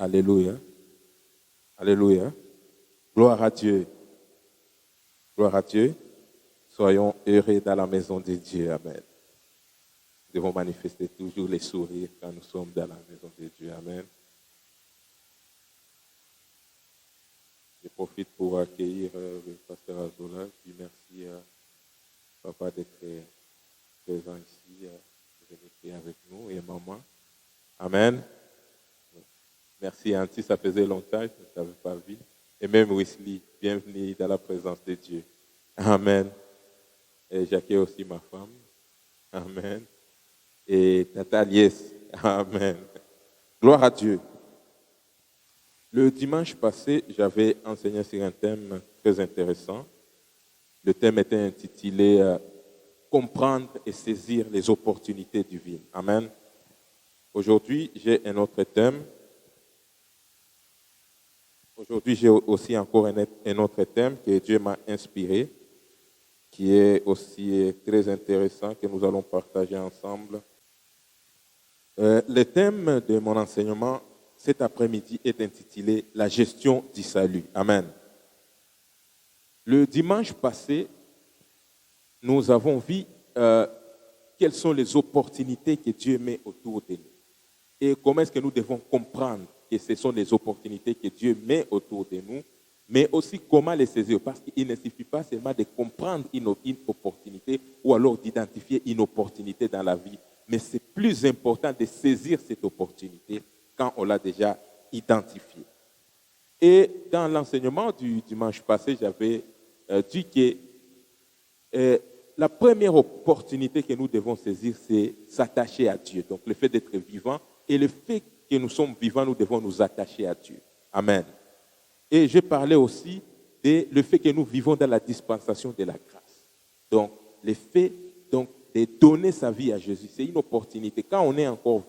Alléluia. Alléluia. Gloire à Dieu. Gloire à Dieu. Soyons heureux dans la maison de Dieu. Amen. Nous devons manifester toujours les sourires quand nous sommes dans la maison de Dieu. Amen. Je profite pour accueillir le pasteur Azola. Je dis merci à papa d'être présent ici, de venir avec nous, et maman. Amen. Merci Auntie, ça faisait longtemps, je ne t'avais pas vu. Et même Wesley, bienvenue dans la présence de Dieu. Amen. Et j'accueille aussi ma femme. Amen. Et Tata Lies. Amen. Gloire à Dieu. Le dimanche passé, j'avais enseigné sur un thème très intéressant. Le thème était intitulé Comprendre et saisir les opportunités divines. Amen. Aujourd'hui, j'ai un autre thème. Aujourd'hui, j'ai aussi encore un autre thème que Dieu m'a inspiré, qui est aussi très intéressant, que nous allons partager ensemble. Le thème de mon enseignement cet après-midi est intitulé « La gestion du salut ». Amen. Le dimanche passé, nous avons vu quelles sont les opportunités que Dieu met autour de nous et comment est-ce que nous devons comprendre que ce sont les opportunités que Dieu met autour de nous, mais aussi comment les saisir, parce qu'il ne suffit pas seulement de comprendre une opportunité ou alors d'identifier une opportunité dans la vie, mais c'est plus important de saisir cette opportunité quand on l'a déjà identifiée. Et dans l'enseignement du dimanche passé, j'avais dit que la première opportunité que nous devons saisir, c'est s'attacher à Dieu. Donc le fait d'être vivant et le fait que nous sommes vivants, nous devons nous attacher à Dieu. Amen. Et je parlais aussi le fait que nous vivons dans la dispensation de la grâce. Donc le fait de donner sa vie à Jésus, c'est une opportunité. Quand on est encore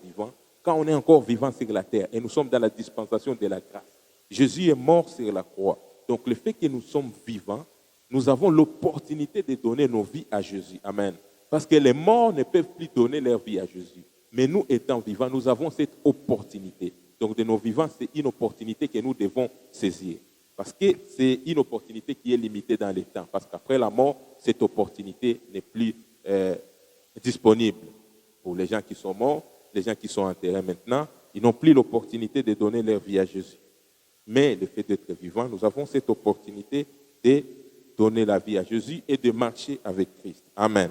vivant sur la terre et nous sommes dans la dispensation de la grâce, Jésus est mort sur la croix. Donc le fait que nous sommes vivants, nous avons l'opportunité de donner nos vies à Jésus. Amen. Parce que les morts ne peuvent plus donner leur vie à Jésus. Mais nous, étant vivants, nous avons cette opportunité. Donc de nos vivants, c'est une opportunité que nous devons saisir. Parce que c'est une opportunité qui est limitée dans le temps. Parce qu'après la mort, cette opportunité n'est plus disponible. Pour les gens qui sont morts, les gens qui sont enterrés maintenant, ils n'ont plus l'opportunité de donner leur vie à Jésus. Mais le fait d'être vivant, nous avons cette opportunité de donner la vie à Jésus et de marcher avec Christ. Amen.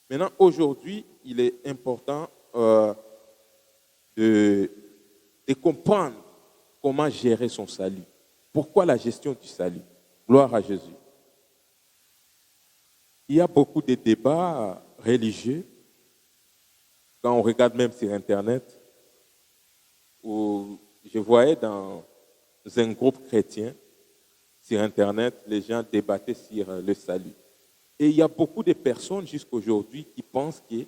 Maintenant, aujourd'hui, il est important de comprendre comment gérer son salut. Pourquoi la gestion du salut? Gloire à Jésus. Il y a beaucoup de débats religieux, quand on regarde même sur Internet, où je voyais dans un groupe chrétien, sur Internet, les gens débattaient sur le salut. Et il y a beaucoup de personnes jusqu'à aujourd'hui qui pensent que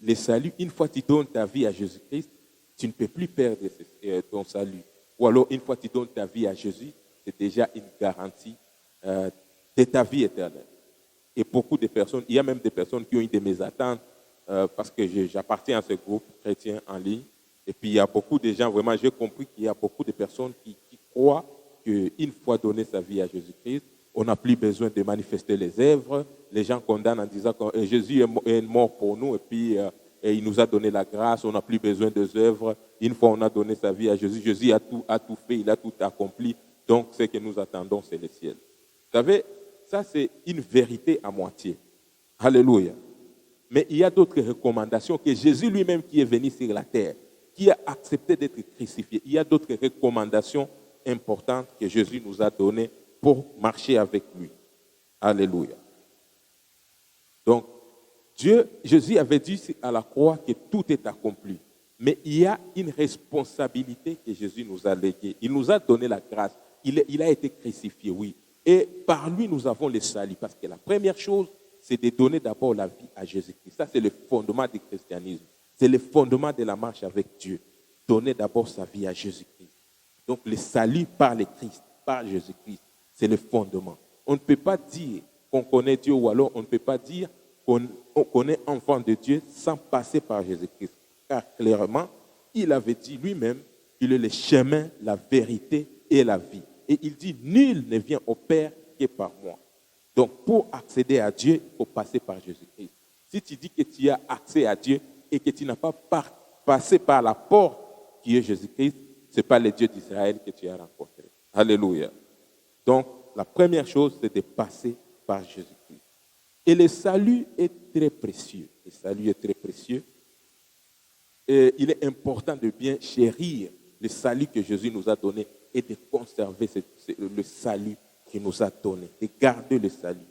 le salut, une fois que tu donnes ta vie à Jésus-Christ, tu ne peux plus perdre ton salut. Ou alors, une fois que tu donnes ta vie à Jésus, c'est déjà une garantie de ta vie éternelle. Et beaucoup de personnes, il y a même des personnes qui ont eu de mes attentes parce que j'appartiens à ce groupe chrétien en ligne. Et puis, il y a beaucoup de gens, vraiment, j'ai compris qu'il y a beaucoup de personnes qui croient qu'une fois donné sa vie à Jésus-Christ, on n'a plus besoin de manifester les œuvres. Les gens condamnent en disant que Jésus est mort pour nous et puis et il nous a donné la grâce, on n'a plus besoin des œuvres. Une fois on a donné sa vie à Jésus, Jésus a tout fait, il a tout accompli. Donc, ce que nous attendons, c'est le ciel. Vous savez, ça c'est une vérité à moitié. Alléluia. Mais il y a d'autres recommandations que Jésus lui-même qui est venu sur la terre, qui a accepté d'être crucifié. Il y a d'autres recommandations importantes que Jésus nous a données pour marcher avec lui. Alléluia. Donc, Jésus avait dit à la croix que tout est accompli. Mais il y a une responsabilité que Jésus nous a léguée. Il nous a donné la grâce. Il a été crucifié, oui. Et par lui, nous avons le salut. Parce que la première chose, c'est de donner d'abord la vie à Jésus-Christ. Ça, c'est le fondement du christianisme. C'est le fondement de la marche avec Dieu. Donner d'abord sa vie à Jésus-Christ. Donc, le salut par le Christ, par Jésus-Christ, c'est le fondement. On ne peut pas dire qu'on connaît Dieu ou alors on ne peut pas dire qu'on est enfant de Dieu sans passer par Jésus-Christ. Car clairement, il avait dit lui-même Il est le chemin, la vérité et la vie. Et il dit, nul ne vient au Père que par moi. Donc, pour accéder à Dieu, il faut passer par Jésus-Christ. Si tu dis que tu as accès à Dieu et que tu n'as pas passé par la porte qui est Jésus-Christ, ce n'est pas le Dieu d'Israël que tu as rencontré. Alléluia. Donc, la première chose, c'est de passer par Jésus-Christ. Et le salut est très précieux. Le salut est très précieux. Et il est important de bien chérir le salut que Jésus nous a donné et de conserver le salut qu'il nous a donné, de garder le salut.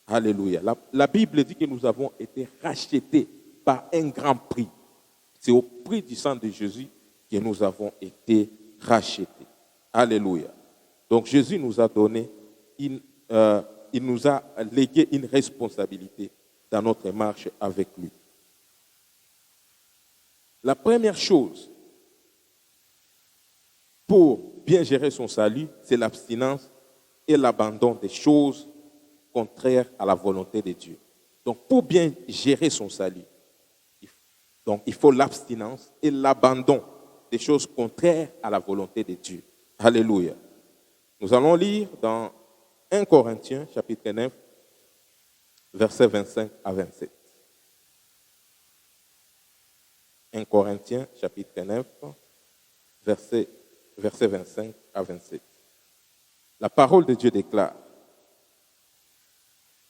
Alléluia. La Bible dit que nous avons été rachetés par un grand prix. C'est au prix du sang de Jésus que nous avons été rachetés. Alléluia. Donc Jésus nous a donné, il nous a légué une responsabilité dans notre marche avec lui. La première chose pour bien gérer son salut, c'est l'abstinence et l'abandon des choses contraires à la volonté de Dieu. Donc, pour bien gérer son salut, il faut l'abstinence et l'abandon des choses contraires à la volonté de Dieu. Alléluia. Nous allons lire dans 1 Corinthiens, chapitre 9, versets 25 à 27. 1 Corinthiens, chapitre 9, versets 25 à 27. La parole de Dieu déclare,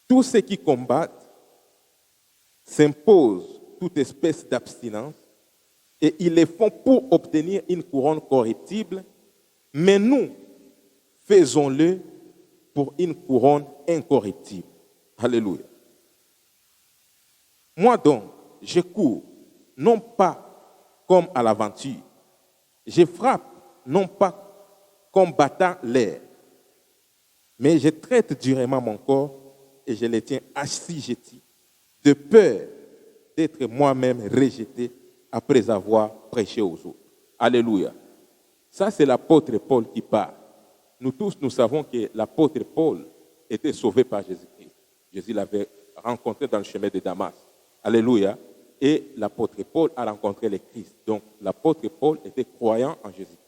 tous ceux qui combattent s'imposent toute espèce d'abstinence et ils le font pour obtenir une couronne corruptible, mais nous faisons-le pour une couronne incorruptible. Alléluia. Moi donc, je cours, non pas comme à l'aventure. Je frappe, non pas comme battant l'air, mais je traite durement mon corps et je le tiens assujetti, de peur d'être moi-même rejeté après avoir prêché aux autres. Alléluia. Ça, c'est l'apôtre Paul qui parle. Nous tous, nous savons que l'apôtre Paul était sauvé par Jésus-Christ. Jésus l'avait rencontré dans le chemin de Damas. Alléluia. Et l'apôtre Paul a rencontré le Christ. Donc, l'apôtre Paul était croyant en Jésus-Christ.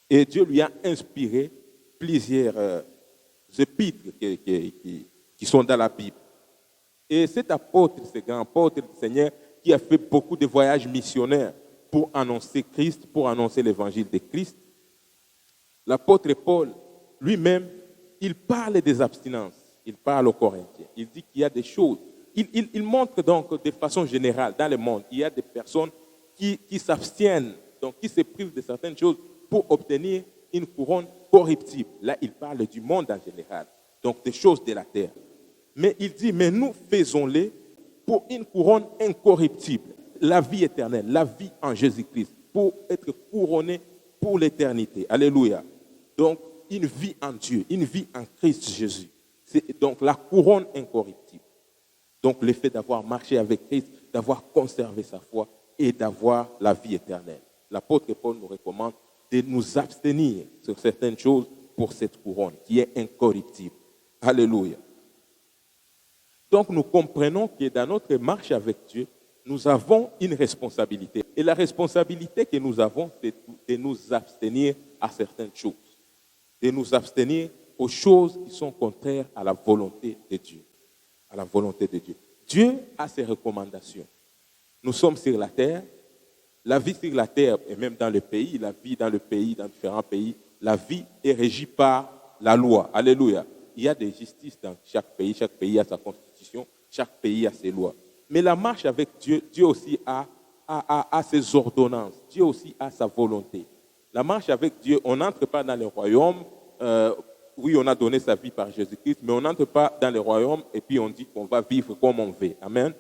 Et Dieu lui a inspiré plusieurs épîtres qui sont dans la Bible. Et cet apôtre, ce grand apôtre du Seigneur, qui a fait beaucoup de voyages missionnaires pour annoncer Christ, pour annoncer l'évangile de Christ, l'apôtre Paul, lui-même, il parle des abstinences. Il parle aux Corinthiens. Il dit qu'il y a des choses. Il montre donc de façon générale dans le monde, il y a des personnes qui s'abstiennent, donc qui se privent de certaines choses pour obtenir une couronne corruptible. Là, il parle du monde en général, donc des choses de la terre. Mais il dit, mais nous faisons-les pour une couronne incorruptible, la vie éternelle, la vie en Jésus-Christ, pour être couronné pour l'éternité. Alléluia. Donc, une vie en Dieu, une vie en Christ Jésus. C'est donc la couronne incorruptible. Donc, le fait d'avoir marché avec Christ, d'avoir conservé sa foi et d'avoir la vie éternelle. L'apôtre Paul nous recommande de nous abstenir sur certaines choses pour cette couronne qui est incorruptible. Alléluia. Donc, nous comprenons que dans notre marche avec Dieu, nous avons une responsabilité. Et la responsabilité que nous avons, c'est de nous abstenir à certaines choses. De nous abstenir aux choses qui sont contraires à la volonté de Dieu. À la volonté de Dieu. Dieu a ses recommandations. Nous sommes sur la terre. La vie sur la terre, et même dans le pays, la vie dans le pays, dans différents pays, la vie est régie par la loi. Alléluia. Il y a des justices dans chaque pays a sa constitution, chaque pays a ses lois. Mais la marche avec Dieu, Dieu aussi a ses ordonnances, Dieu aussi a sa volonté. La marche avec Dieu, on n'entre pas dans le royaume, oui, on a donné sa vie par Jésus-Christ, mais on n'entre pas dans le royaume et puis on dit qu'on va vivre comme on veut. Amen.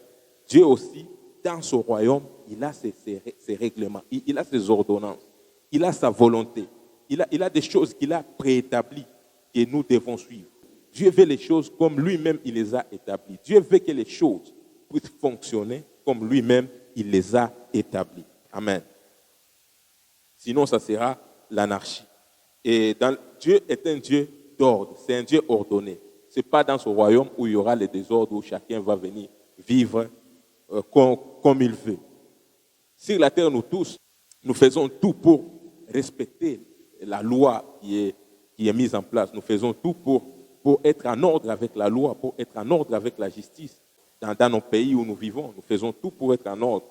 Dieu aussi, dans son royaume, il a ses règlements, il a ses ordonnances, il a sa volonté, il a des choses qu'il a préétablies que nous devons suivre. Dieu veut les choses comme lui-même il les a établies. Dieu veut que les choses puissent fonctionner comme lui-même il les a établies. Amen. Sinon, ça sera l'anarchie. Et Dieu est un Dieu d'ordre, c'est un Dieu ordonné. Ce n'est pas dans ce royaume où il y aura le désordre, où chacun va venir vivre comme il veut. Sur la terre, nous tous, nous faisons tout pour respecter la loi qui est mise en place. Nous faisons tout pour être en ordre avec la loi, pour être en ordre avec la justice. Dans nos pays où nous vivons, nous faisons tout pour être en ordre.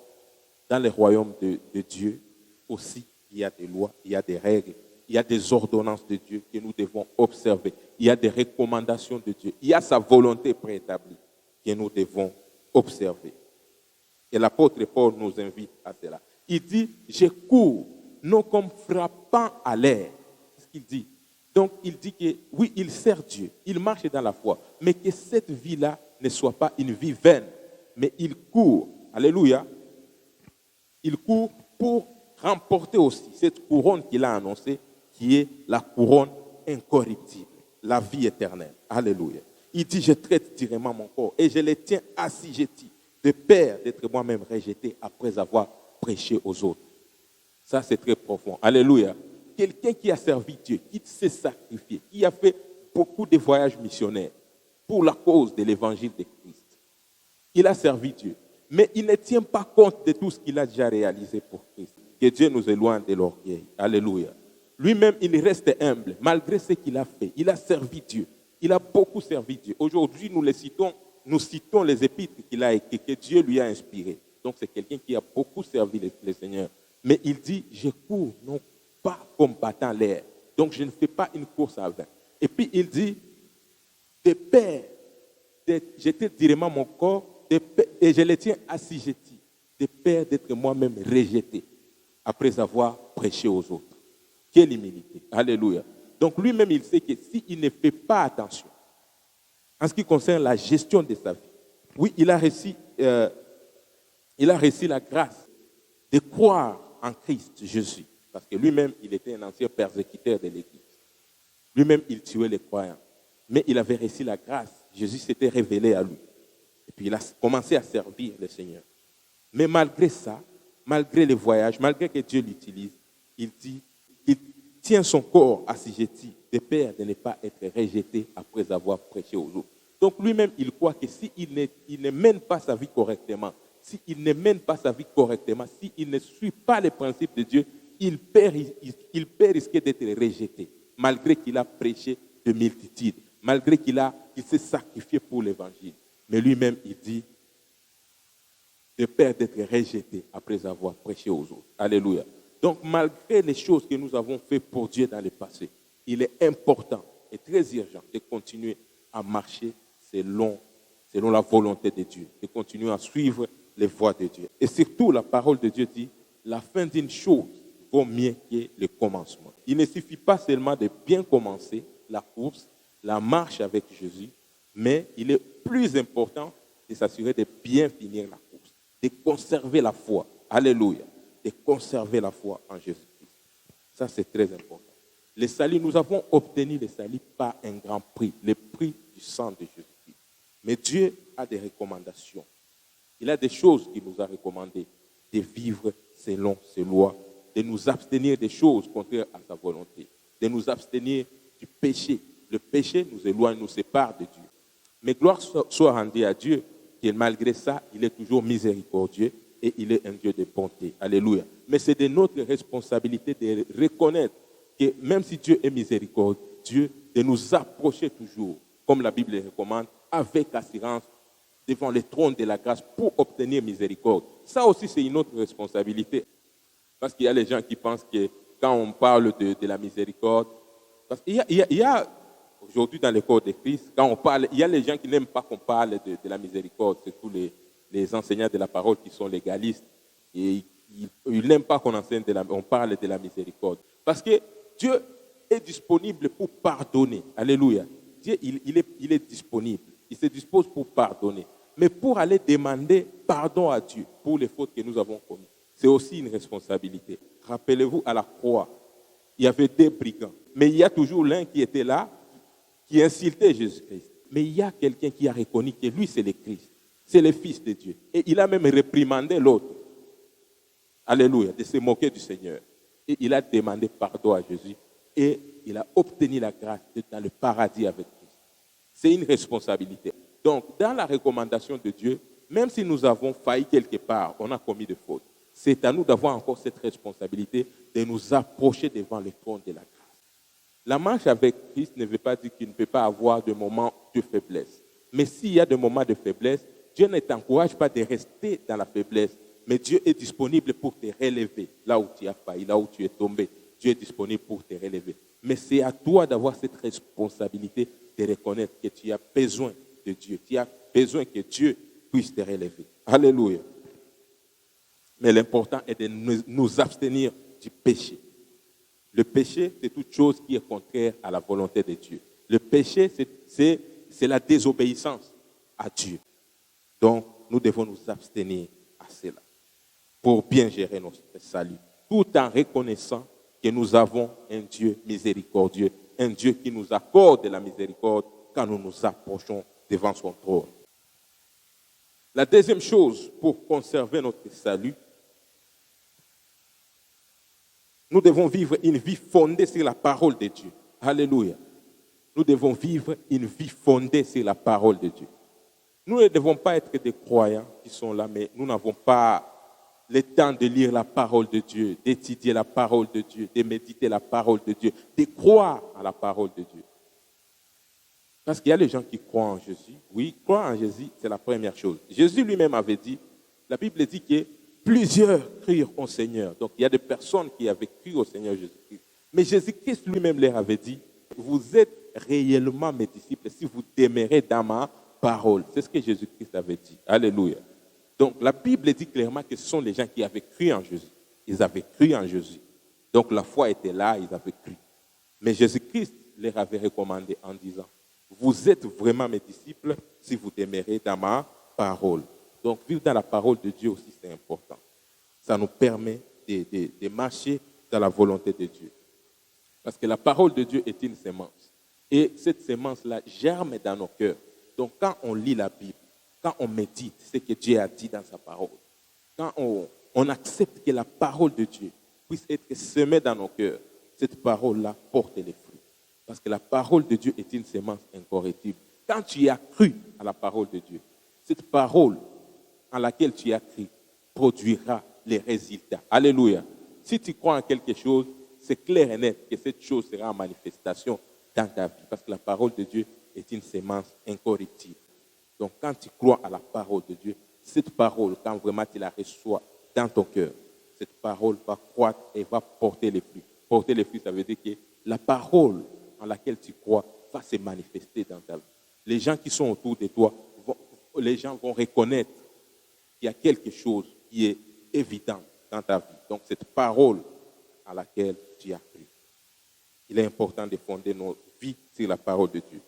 Dans les royaumes de Dieu aussi, il y a des lois, il y a des règles, il y a des ordonnances de Dieu que nous devons observer. Il y a des recommandations de Dieu. Il y a sa volonté préétablie que nous devons observer. Et l'apôtre Paul nous invite à cela. Il dit, je cours, non comme frappant à l'air. C'est ce qu'il dit. Donc, il dit que, oui, il sert Dieu, il marche dans la foi, mais que cette vie-là ne soit pas une vie vaine, mais il court. Alléluia. Il court pour remporter aussi cette couronne qu'il a annoncée, qui est la couronne incorruptible, la vie éternelle. Alléluia. Il dit, je traite durement mon corps et je le tiens assujetti, de peur d'être moi-même rejeté après avoir prêché aux autres. Ça, c'est très profond. Alléluia. Quelqu'un qui a servi Dieu, qui s'est sacrifié, qui a fait beaucoup de voyages missionnaires pour la cause de l'évangile de Christ. Il a servi Dieu, mais il ne tient pas compte de tout ce qu'il a déjà réalisé pour Christ. Que Dieu nous éloigne de l'orgueil. Alléluia. Lui-même, il reste humble, malgré ce qu'il a fait. Il a servi Dieu. Il a beaucoup servi Dieu. Aujourd'hui, nous citons les épîtres qu'il a écrites, que Dieu lui a inspirées. Donc, c'est quelqu'un qui a beaucoup servi le Seigneur. Mais il dit, je cours, non pas comme battant l'air. Donc, je ne fais pas une course à vain. Et puis, il dit, de peur, j'étais directement mon corps, et je le tiens assujetti, de peur d'être moi-même rejeté, après avoir prêché aux autres. Quelle humilité. Alléluia. Donc, lui-même, il sait que s'il ne fait pas attention, en ce qui concerne la gestion de sa vie, oui, il a reçu la grâce de croire en Christ Jésus. Parce que lui-même, il était un ancien persécuteur de l'Église. Lui-même, il tuait les croyants. Mais il avait reçu la grâce. Jésus s'était révélé à lui. Et puis, il a commencé à servir le Seigneur. Mais malgré ça, malgré les voyages, malgré que Dieu l'utilise, il dit, il tient son corps assujetti de peur de ne pas être rejeté après avoir prêché aux autres. Donc, lui-même, il croit que s'il ne mène pas sa vie correctement, s'il ne ne suit pas les principes de Dieu, il peut risquer d'être rejeté, malgré qu'il a prêché de multitudes, malgré qu'il s'est sacrifié pour l'évangile. Mais lui-même, il dit, de peur d'être rejeté après avoir prêché aux autres. Alléluia. Donc, malgré les choses que nous avons faites pour Dieu dans le passé, il est important et très urgent de continuer à marcher selon la volonté de Dieu, de continuer à suivre les voies de Dieu. Et surtout, la parole de Dieu dit, la fin d'une chose vaut mieux que le commencement. Il ne suffit pas seulement de bien commencer la course, la marche avec Jésus, mais il est plus important de s'assurer de bien finir la course, de conserver la foi. Alléluia. De conserver la foi en Jésus-Christ. Ça, c'est très important. Le salut, nous avons obtenu le salut par un grand prix, le prix du sang de Jésus-Christ. Mais Dieu a des recommandations. Il a des choses qu'il nous a recommandées, de vivre selon ses lois, de nous abstenir des choses contraires à sa volonté, de nous abstenir du péché. Le péché nous éloigne, nous sépare de Dieu. Mais gloire soit rendue à Dieu, que malgré ça, il est toujours miséricordieux et il est un Dieu de bonté. Alléluia. Mais c'est de notre responsabilité de reconnaître que même si Dieu est miséricordieux, de nous approcher toujours, comme la Bible le recommande, avec assurance devant le trône de la grâce pour obtenir miséricorde. Ça aussi, c'est une autre responsabilité. Parce qu'il y a les gens qui pensent que quand on parle de la miséricorde, parce qu'il y a aujourd'hui dans le corps de Christ, quand on parle, il y a les gens qui n'aiment pas qu'on parle de la miséricorde, c'est tous les enseignants de la parole qui sont légalistes. Et ils n'aiment pas qu'on on parle de la miséricorde. Parce que Dieu est disponible pour pardonner. Alléluia. Dieu, il est disponible. Il se dispose pour pardonner. Mais pour aller demander pardon à Dieu pour les fautes que nous avons commises, c'est aussi une responsabilité. Rappelez-vous, à la croix, il y avait des brigands. Mais il y a toujours l'un qui était là, qui insultait Jésus-Christ. Mais il y a quelqu'un qui a reconnu que lui, c'est le Christ. C'est le Fils de Dieu. Et il a même réprimandé l'autre. Alléluia, de se moquer du Seigneur. Et il a demandé pardon à Jésus. Et il a obtenu la grâce d'être dans le paradis avec Christ. C'est une responsabilité. Donc, dans la recommandation de Dieu, même si nous avons failli quelque part, on a commis des fautes, c'est à nous d'avoir encore cette responsabilité de nous approcher devant le trône de la grâce. La marche avec Christ ne veut pas dire qu'il ne peut pas avoir de moments de faiblesse. Mais s'il y a des moments de faiblesse, Dieu ne t'encourage pas de rester dans la faiblesse, mais Dieu est disponible pour te relever là où tu as failli, là où tu es tombé. Dieu est disponible pour te relever. Mais c'est à toi d'avoir cette responsabilité de reconnaître que tu as besoin de Dieu. Tu as besoin que Dieu puisse te relever. Alléluia. Mais l'important est de nous abstenir du péché. Le péché, c'est toute chose qui est contraire à la volonté de Dieu. Le péché, c'est la désobéissance à Dieu. Donc, nous devons nous abstenir à cela pour bien gérer notre salut, tout en reconnaissant que nous avons un Dieu miséricordieux, un Dieu qui nous accorde de la miséricorde quand nous nous approchons devant son trône. La deuxième chose pour conserver notre salut, nous devons vivre une vie fondée sur la parole de Dieu. Alléluia. Nous devons vivre une vie fondée sur la parole de Dieu. Nous ne devons pas être des croyants qui sont là, mais nous n'avons pas le temps de lire la parole de Dieu, d'étudier la parole de Dieu, de méditer la parole de Dieu, de croire à la parole de Dieu. Parce qu'il y a les gens qui croient en Jésus. Oui, croire en Jésus, c'est la première chose. Jésus lui-même avait dit, la Bible dit que plusieurs crurent au Seigneur. Donc, il y a des personnes qui avaient cru au Seigneur Jésus-Christ. Mais Jésus-Christ lui-même leur avait dit, vous êtes réellement mes disciples si vous demeurez dans ma parole. C'est ce que Jésus-Christ avait dit. Alléluia. Donc, la Bible dit clairement que ce sont les gens qui avaient cru en Jésus. Ils avaient cru en Jésus. Donc, la foi était là, ils avaient cru. Mais Jésus-Christ leur avait recommandé en disant, vous êtes vraiment mes disciples si vous demeurez dans ma parole. Donc, vivre dans la parole de Dieu aussi, c'est important. Ça nous permet de marcher dans la volonté de Dieu. Parce que la parole de Dieu est une sémence. Et cette sémence-là germe dans nos cœurs. Donc, quand on lit la Bible, quand on médite ce que Dieu a dit dans sa parole, quand on accepte que la parole de Dieu puisse être semée dans nos cœurs, cette parole-là porte les fruits. Parce que la parole de Dieu est une sémence incorruptible. Quand tu as cru à la parole de Dieu, cette parole en laquelle tu as cru produira les résultats. Alléluia. Si tu crois en quelque chose, c'est clair et net que cette chose sera en manifestation dans ta vie. Parce que la parole de Dieu est une sémence incorruptible. Donc, quand tu crois à la parole de Dieu, cette parole, quand vraiment tu la reçois dans ton cœur, cette parole va croître et va porter les fruits. Porter les fruits, ça veut dire que la parole en laquelle tu crois va se manifester dans ta vie. Les gens qui sont autour de toi, les gens vont reconnaître qu'il y a quelque chose qui est évident dans ta vie. Donc, cette parole à laquelle tu as cru. Il est important de fonder nos vies sur la parole de Dieu.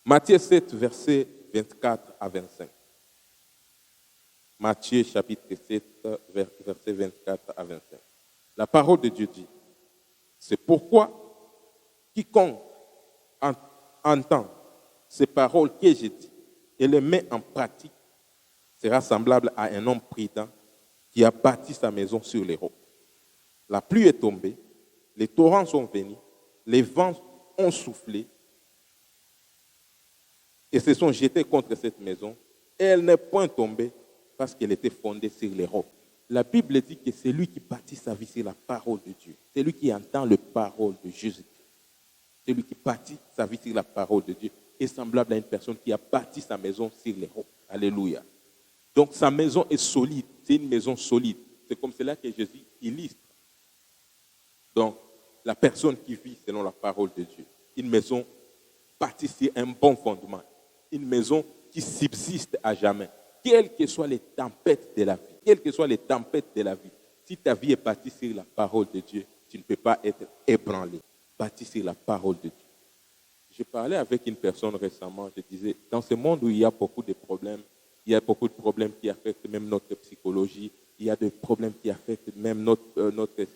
Matthieu 7, versets 24 à 25. Matthieu chapitre 7, versets 24 à 25. La parole de Dieu dit, c'est pourquoi quiconque entend ces paroles que j'ai dites et les met en pratique sera semblable à un homme prudent qui a bâti sa maison sur les rocs. La pluie est tombée, les torrents sont venus, les vents ont soufflé et se sont jetés contre cette maison. Et elle n'est point tombée parce qu'elle était fondée sur les rocs. La Bible dit que c'est lui qui bâtit sa vie sur la parole de Dieu. C'est lui qui entend la parole de Jésus. C'est lui qui bâtit sa vie sur la parole de Dieu est semblable à une personne qui a bâti sa maison sur les rocs. Alléluia. Donc sa maison est solide. C'est une maison solide. C'est comme cela que Jésus illustre. Donc, la personne qui vit selon la parole de Dieu. Une maison bâtie sur un bon fondement. Une maison qui subsiste à jamais. Quelles que soient les tempêtes de la vie. Quelles que soient les tempêtes de la vie. Si ta vie est bâtie sur la parole de Dieu, tu ne peux pas être ébranlé. Bâtie sur la parole de Dieu. Je parlais avec une personne récemment, je disais, dans ce monde où il y a beaucoup de problèmes, il y a beaucoup de problèmes qui affectent même notre psychologie, il y a des problèmes qui affectent même notre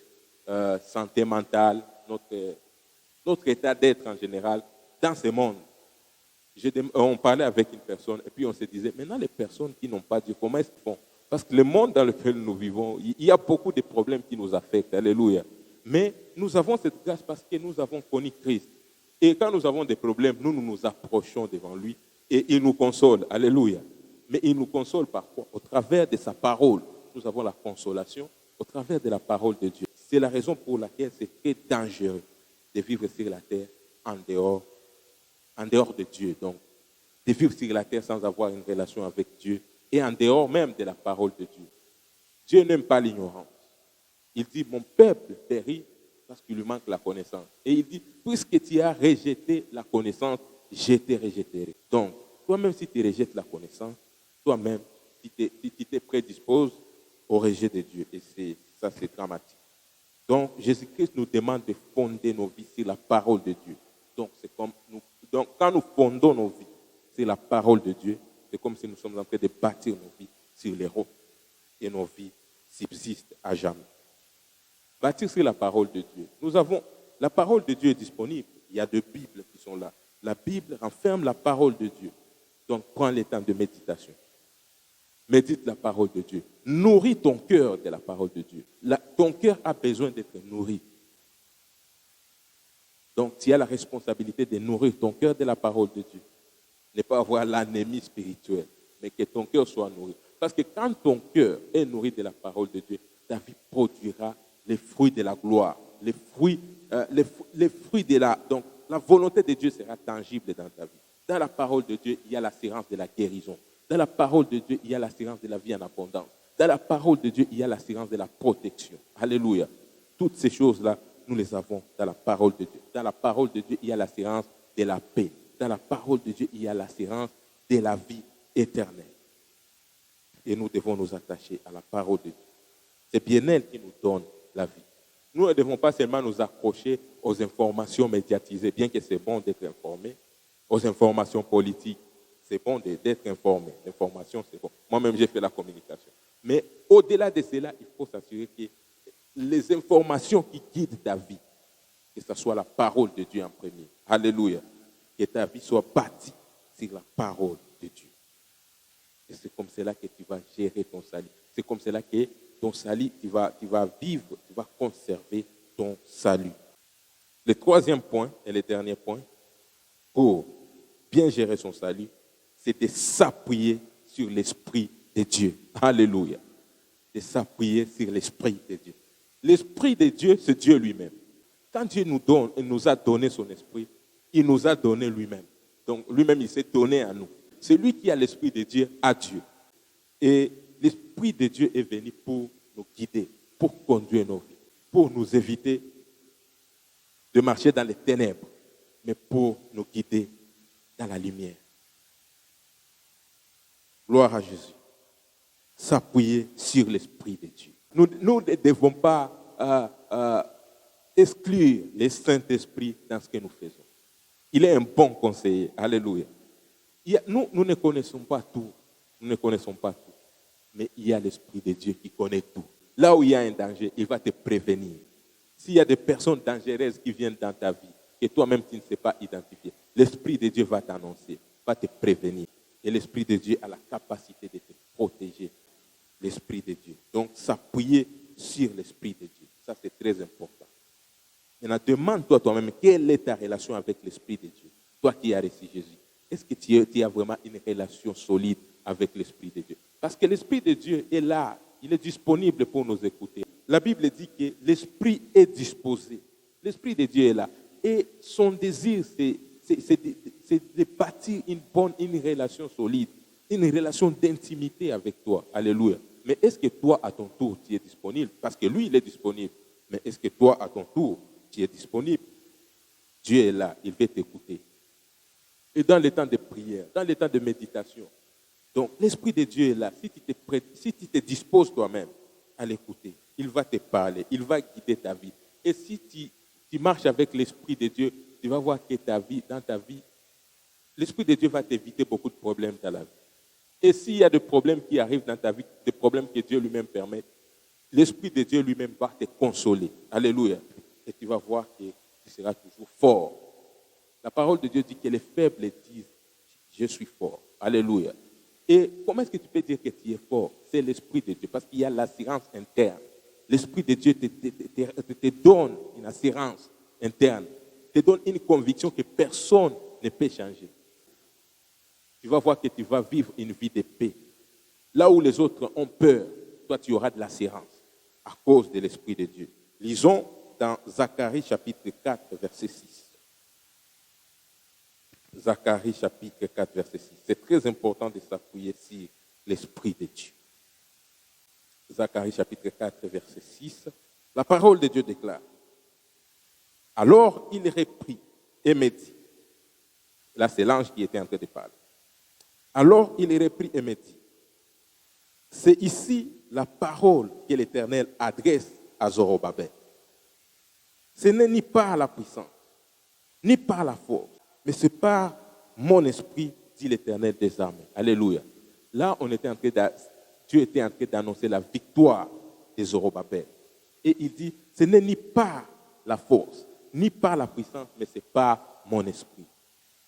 santé mentale, notre état d'être en général. Dans ce monde, on parlait avec une personne et puis on se disait, maintenant les personnes qui n'ont pas Dieu, comment est-ce qu'ils font? Parce que le monde dans lequel nous vivons, il y a beaucoup de problèmes qui nous affectent. Alléluia. Mais nous avons cette grâce parce que nous avons connu Christ. Et quand nous avons des problèmes, nous nous approchons devant lui et il nous console. Alléluia. Mais il nous console par quoi? Au travers de sa parole. nous avons la consolation au travers de la parole de Dieu. C'est la raison pour laquelle c'est très dangereux de vivre sur la terre en dehors de Dieu. Donc, de vivre sur la terre sans avoir une relation avec Dieu et en dehors même de la parole de Dieu. Dieu n'aime pas l'ignorance. Il dit, mon peuple périt parce qu'il lui manque la connaissance. Et il dit, puisque tu as rejeté la connaissance, je te rejetterai. Donc, toi-même, si tu rejettes la connaissance, toi-même, tu te prédisposes au rejet de Dieu. Et ça, c'est dramatique. Donc, Jésus-Christ nous demande de fonder nos vies sur la parole de Dieu. Donc, quand nous fondons nos vies sur la parole de Dieu, c'est comme si nous sommes en train de bâtir nos vies sur les rocs. Et nos vies subsistent à jamais. Bâtir sur la parole de Dieu. La parole de Dieu est disponible. Il y a 2 Bibles qui sont là. La Bible renferme la parole de Dieu. Donc, prends le temps de méditation. Médite la parole de Dieu. Nourris ton cœur de la parole de Dieu. Ton cœur a besoin d'être nourri. Donc, tu as la responsabilité de nourrir ton cœur de la parole de Dieu. Ne pas avoir l'anémie spirituelle, mais que ton cœur soit nourri. Parce que quand ton cœur est nourri de la parole de Dieu, ta vie produira les fruits de la gloire, les fruits de donc la volonté de Dieu sera tangible dans ta vie. Dans la parole de Dieu, il y a l'assurance de la guérison. Dans la parole de Dieu, il y a l'assurance de la vie en abondance. Dans la parole de Dieu, il y a l'assurance de la protection. Alléluia. Toutes ces choses-là, nous les avons dans la parole de Dieu. Dans la parole de Dieu, il y a l'assurance de la paix. Dans la parole de Dieu, il y a l'assurance de la vie éternelle. Et nous devons nous attacher à la parole de Dieu. C'est bien elle qui nous donne la vie. Nous ne devons pas seulement nous accrocher aux informations médiatisées, bien que c'est bon d'être informé, aux informations politiques. C'est bon d'être informé. L'information, c'est bon. Moi-même, j'ai fait la communication. Mais au-delà de cela, il faut s'assurer que les informations qui guident ta vie, que ce soit la parole de Dieu en premier. Alléluia. Que ta vie soit bâtie sur la parole de Dieu. Et c'est comme cela que tu vas gérer ton salut. C'est comme cela que ton salut, tu vas vivre, tu vas conserver ton salut. Le 3e point et le dernier point, pour bien gérer son salut, c'est de s'appuyer sur l'Esprit de Dieu. Alléluia. De s'appuyer sur l'Esprit de Dieu. L'Esprit de Dieu, c'est Dieu lui-même. Quand Dieu nous a donné son Esprit, il nous a donné lui-même. Donc lui-même, il s'est donné à nous. Celui qui a l'Esprit de Dieu a Dieu. Et l'Esprit de Dieu est venu pour nous guider, pour conduire nos vies, pour nous éviter de marcher dans les ténèbres, mais pour nous guider dans la lumière. Gloire à Jésus. S'appuyer sur l'Esprit de Dieu. Nous ne devons pas exclure le Saint-Esprit dans ce que nous faisons. Il est un bon conseiller. Alléluia. Nous ne connaissons pas tout. Nous ne connaissons pas tout. Mais il y a l'Esprit de Dieu qui connaît tout. Là où il y a un danger, il va te prévenir. S'il y a des personnes dangereuses qui viennent dans ta vie, que toi-même tu ne sais pas identifier, l'Esprit de Dieu va t'annoncer, va te prévenir. Et l'Esprit de Dieu a la capacité de te protéger. L'Esprit de Dieu. Donc, s'appuyer sur l'Esprit de Dieu. Ça, c'est très important. Maintenant, demande-toi toi-même, quelle est ta relation avec l'Esprit de Dieu? Toi qui as reçu Jésus. Est-ce que tu as vraiment une relation solide avec l'Esprit de Dieu? Parce que l'Esprit de Dieu est là. Il est disponible pour nous écouter. La Bible dit que l'Esprit est disposé. L'Esprit de Dieu est là. Et son désir, c'est de bâtir une relation solide, une relation d'intimité avec toi. Alléluia. Mais est-ce que toi, à ton tour, tu es disponible? Parce que lui, il est disponible. Mais est-ce que toi, à ton tour, tu es disponible? Dieu est là, il veut t'écouter. Et dans les temps de prière, dans les temps de méditation. Donc, l'Esprit de Dieu est là. Si tu te disposes toi-même à l'écouter, il va te parler, il va guider ta vie. Et si tu marches avec l'Esprit de Dieu, tu vas voir que dans ta vie, l'Esprit de Dieu va t'éviter beaucoup de problèmes dans la vie. Et s'il y a des problèmes qui arrivent dans ta vie, des problèmes que Dieu lui-même permet, l'Esprit de Dieu lui-même va te consoler. Alléluia. Et tu vas voir que tu seras toujours fort. La parole de Dieu dit que les faibles disent, je suis fort. Alléluia. Et comment est-ce que tu peux dire que tu es fort? C'est l'Esprit de Dieu, parce qu'il y a l'assurance interne. L'Esprit de Dieu te donne une assurance interne, te donne une conviction que personne ne peut changer. Tu vas voir que tu vas vivre une vie de paix. Là où les autres ont peur, toi tu auras de l'assurance à cause de l'Esprit de Dieu. Lisons dans Zacharie chapitre 4, verset 6. Zacharie chapitre 4, verset 6. C'est très important de s'appuyer sur l'Esprit de Dieu. Zacharie chapitre 4, verset 6. La parole de Dieu déclare: alors il reprit et me dit, là c'est l'ange qui était en train de parler. Alors il reprit et me dit, c'est ici la parole que l'Éternel adresse à Zorobabel. Ce n'est ni par la puissance, ni par la force, mais c'est par mon esprit, dit l'Éternel des armées. Alléluia. Là, Dieu était en train d'annoncer la victoire de Zorobabel. Et il dit, ce n'est ni par la force, ni par la puissance, mais c'est par mon esprit.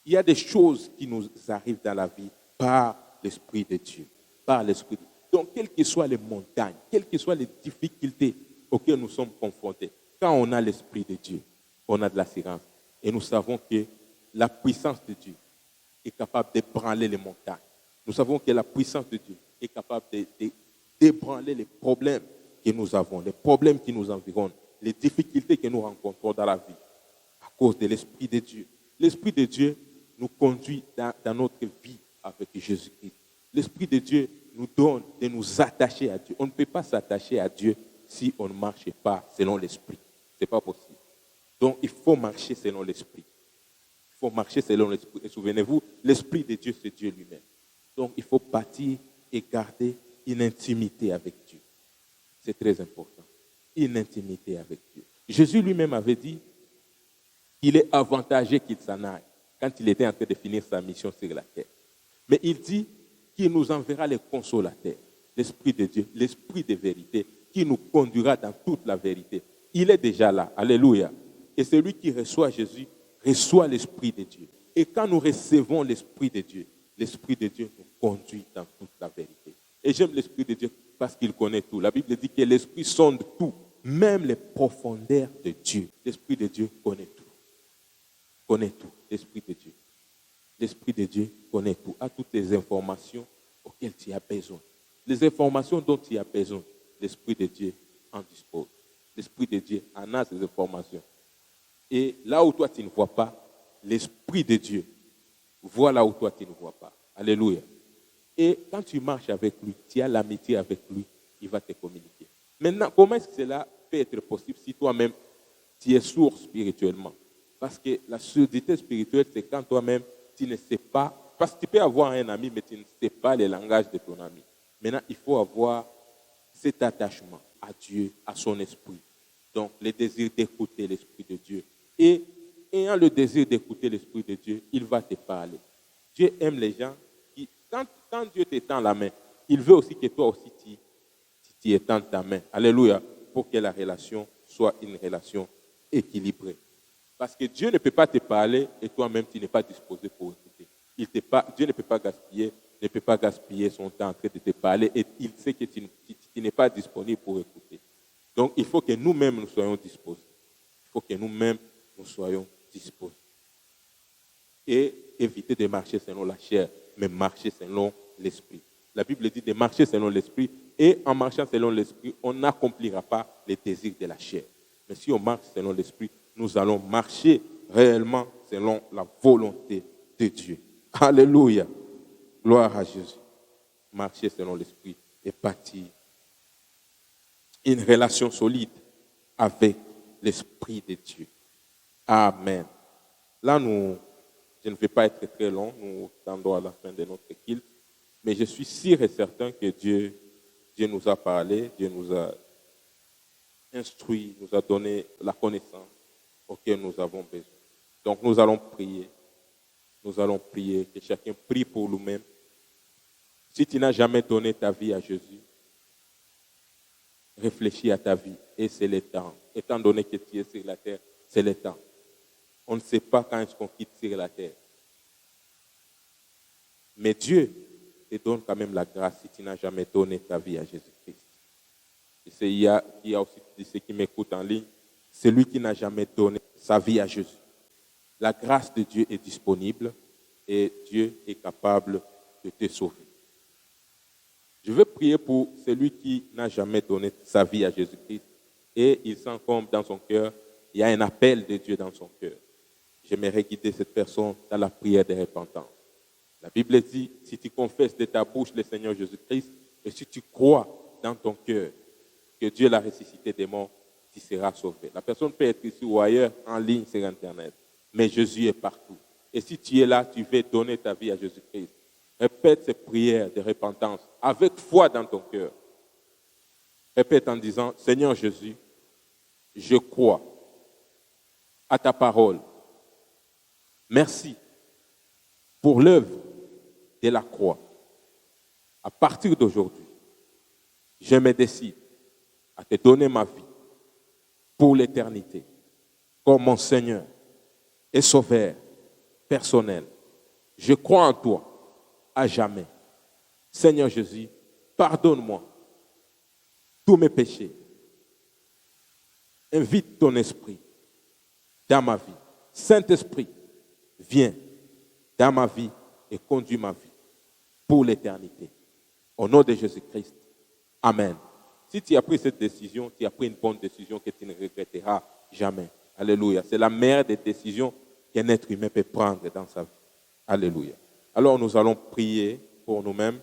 Il y a des choses qui nous arrivent dans la vie par l'Esprit de Dieu. Par l'Esprit de Dieu. Donc, quelles que soient les montagnes, quelles que soient les difficultés auxquelles nous sommes confrontés, quand on a l'Esprit de Dieu, on a de l'assurance. Et nous savons que la puissance de Dieu est capable d'ébranler les montagnes. Nous savons que la puissance de Dieu est capable d'ébranler les problèmes que nous avons, les problèmes qui nous environnent, les difficultés que nous rencontrons dans la vie, à cause de l'Esprit de Dieu. L'Esprit de Dieu nous conduit dans notre vie avec Jésus-Christ. L'Esprit de Dieu nous donne de nous attacher à Dieu. On ne peut pas s'attacher à Dieu si on ne marche pas selon l'Esprit. Ce n'est pas possible. Donc, il faut marcher selon l'Esprit. Il faut marcher selon l'Esprit. Et souvenez-vous, l'Esprit de Dieu, c'est Dieu lui-même. Donc, il faut bâtir et garder une intimité avec Dieu. C'est très important. Une intimité avec Dieu. Jésus lui-même avait dit qu'il est avantageux qu'il s'en aille quand il était en train de finir sa mission sur la terre. Mais il dit qu'il nous enverra les consolateurs, l'Esprit de Dieu, l'Esprit de vérité, qui nous conduira dans toute la vérité. Il est déjà là. Alléluia. Et celui qui reçoit Jésus reçoit l'Esprit de Dieu. Et quand nous recevons l'Esprit de Dieu nous conduit dans toute la vérité. Et j'aime l'Esprit de Dieu parce qu'il connaît tout. La Bible dit que l'Esprit sonde tout, même les profondeurs de Dieu. L'Esprit de Dieu connaît tout. Connaît tout, l'Esprit de Dieu. L'Esprit de Dieu connaît tout, a toutes les informations auxquelles tu as besoin. Les informations dont tu as besoin, l'Esprit de Dieu en dispose. L'Esprit de Dieu en a ces informations. Et là où toi tu ne vois pas, l'Esprit de Dieu voit là où toi tu ne vois pas. Alléluia. Et quand tu marches avec lui, tu as l'amitié avec lui, il va te communiquer. Maintenant, comment est-ce que cela peut être possible si toi-même tu es sourd spirituellement? Parce que la surdité spirituelle, c'est quand toi-même tu ne sais pas, parce que tu peux avoir un ami, mais tu ne sais pas le langage de ton ami. Maintenant, il faut avoir cet attachement à Dieu, à son esprit. Donc, le désir d'écouter l'Esprit de Dieu. Et ayant le désir d'écouter l'Esprit de Dieu, il va te parler. Dieu aime les gens qui, quand Dieu t'étend la main, il veut aussi que toi aussi tu étendes ta main. Alléluia. Pour que la relation soit une relation équilibrée. Parce que Dieu ne peut pas te parler et toi-même tu n'es pas disposé pour écouter. Dieu ne peut pas gaspiller son temps en train de te parler et il sait que tu n'es pas disponible pour écouter. Donc il faut que nous-mêmes nous soyons disposés. Il faut que nous-mêmes nous soyons disposés. Et éviter de marcher selon la chair, mais marcher selon l'esprit. La Bible dit de marcher selon l'esprit et en marchant selon l'esprit, on n'accomplira pas les désirs de la chair. Mais si on marche selon l'esprit, nous allons marcher réellement selon la volonté de Dieu. Alléluia. Gloire à Jésus. Marcher selon l'esprit et bâtir une relation solide avec l'Esprit de Dieu. Amen. Là, je ne vais pas être très long, nous tendons à la fin de notre culte, mais je suis sûr et certain que Dieu nous a parlé, Dieu nous a instruit, nous a donné la connaissance auquel nous avons besoin. Donc nous allons prier. Nous allons prier, que chacun prie pour nous-mêmes. Si tu n'as jamais donné ta vie à Jésus, réfléchis à ta vie et c'est le temps. Étant donné que tu es sur la terre, c'est le temps. On ne sait pas quand est-ce qu'on quitte sur la terre. Mais Dieu te donne quand même la grâce si tu n'as jamais donné ta vie à Jésus-Christ. Il y a aussi ceux qui m'écoutent en ligne, celui qui n'a jamais donné sa vie à Jésus. La grâce de Dieu est disponible et Dieu est capable de te sauver. Je veux prier pour celui qui n'a jamais donné sa vie à Jésus-Christ et il sent comme dans son cœur, il y a un appel de Dieu dans son cœur. J'aimerais guider cette personne dans la prière de repentance. La Bible dit, si tu confesses de ta bouche le Seigneur Jésus-Christ et si tu crois dans ton cœur que Dieu l'a ressuscité des morts, tu seras sauvé. La personne peut être ici ou ailleurs, en ligne sur Internet, mais Jésus est partout. Et si tu es là, tu veux donner ta vie à Jésus-Christ. Répète ces prières de repentance avec foi dans ton cœur. Répète en disant, Seigneur Jésus, je crois à ta parole. Merci pour l'œuvre de la croix. À partir d'aujourd'hui, je me décide à te donner ma vie pour l'éternité, comme mon Seigneur et Sauveur personnel. Je crois en toi à jamais. Seigneur Jésus, pardonne-moi tous mes péchés. Invite ton esprit dans ma vie. Saint-Esprit, viens dans ma vie et conduis ma vie pour l'éternité. Au nom de Jésus-Christ. Amen. Si tu as pris cette décision, tu as pris une bonne décision que tu ne regretteras jamais. Alléluia. C'est la meilleure des décisions qu'un être humain peut prendre dans sa vie. Alléluia. Alors nous allons prier pour nous-mêmes.